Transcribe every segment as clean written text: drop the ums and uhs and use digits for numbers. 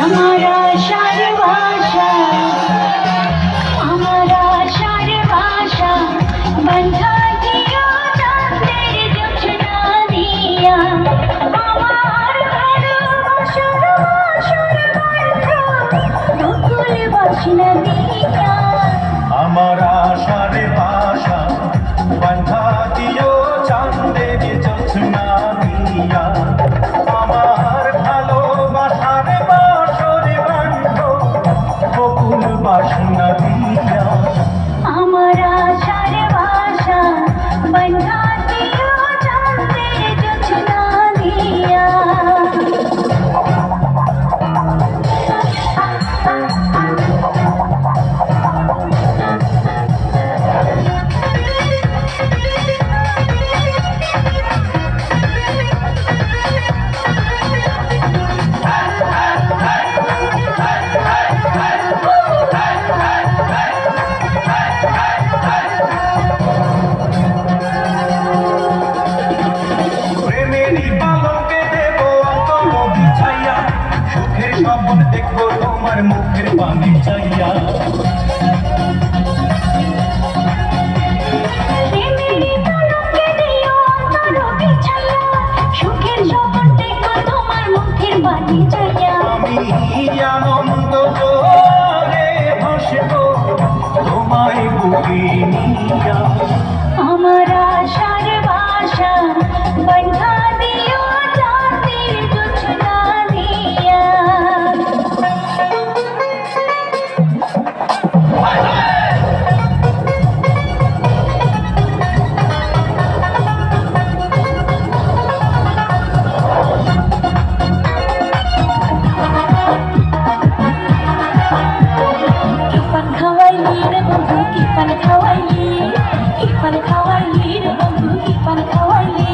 আমার আশার ভাষা, আমার আশার ভাষা বন্ধা দিও চাঁদের জোছনা দিয়া। আমার ভালোবাসার বাসর বন্ধা বকুল বাসনা দিয়া। আমার আশার ভাষা বন্ধা দিও চাঁদের জোছনা দিয়া। আমার ভালোবাসার বাসর বন্ধ বকুল বাসনা দিয়া। আমার আশার ভাষা বন্ধা দিও চাঁদের জোছনা দিয়া। দেখবো তোমার মুখের পানি চাইয়া। আমি আনন্দ জোয়ারে ভাসবো তোমায় বুকে নিয়া। আমার আশার ভাষা বন্ধা দিও চাঁদের জোছনা দিয়া। ইরফান খাওয়াইলি রে বন্ধু, ইরফান খাওয়াইলি, ইরফান খাওয়াইলি রে বন্ধু, ইরফান খাওয়াইলি।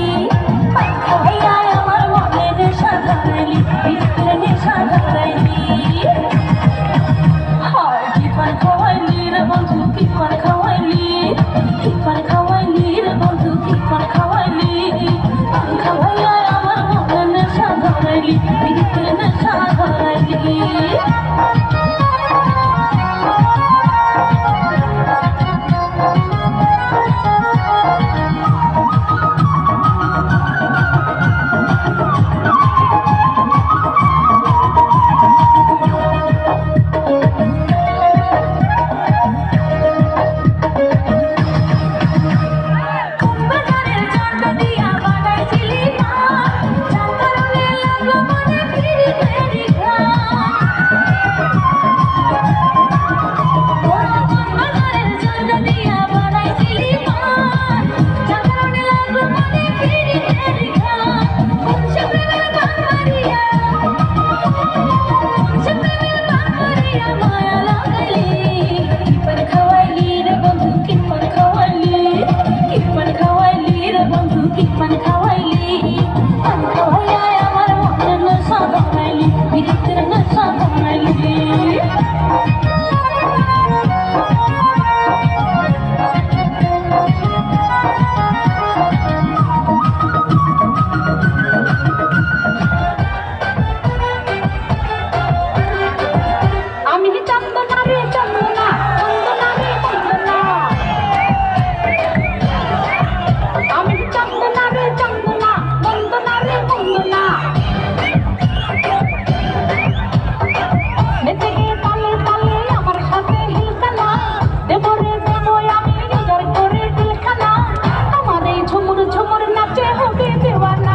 পান খাওয়াইয়া আমার মনে নেশা ধরাইলি, ভিতরে নেশা ধরাইলি। হায় ইরফান খাওয়াইলি রে বন্ধু, ইরফান খাওয়াইলি, ইরফান খাওয়াইলি রে বন্ধু, ইরফান খাওয়াইলি। পান খাওয়াইয়া আমার মনে নেশা ধরাইলি, ভিতরে নেশা ধরাইলি। ঝুমুর ঝুমুর নাচে হবে দেওয়ানা।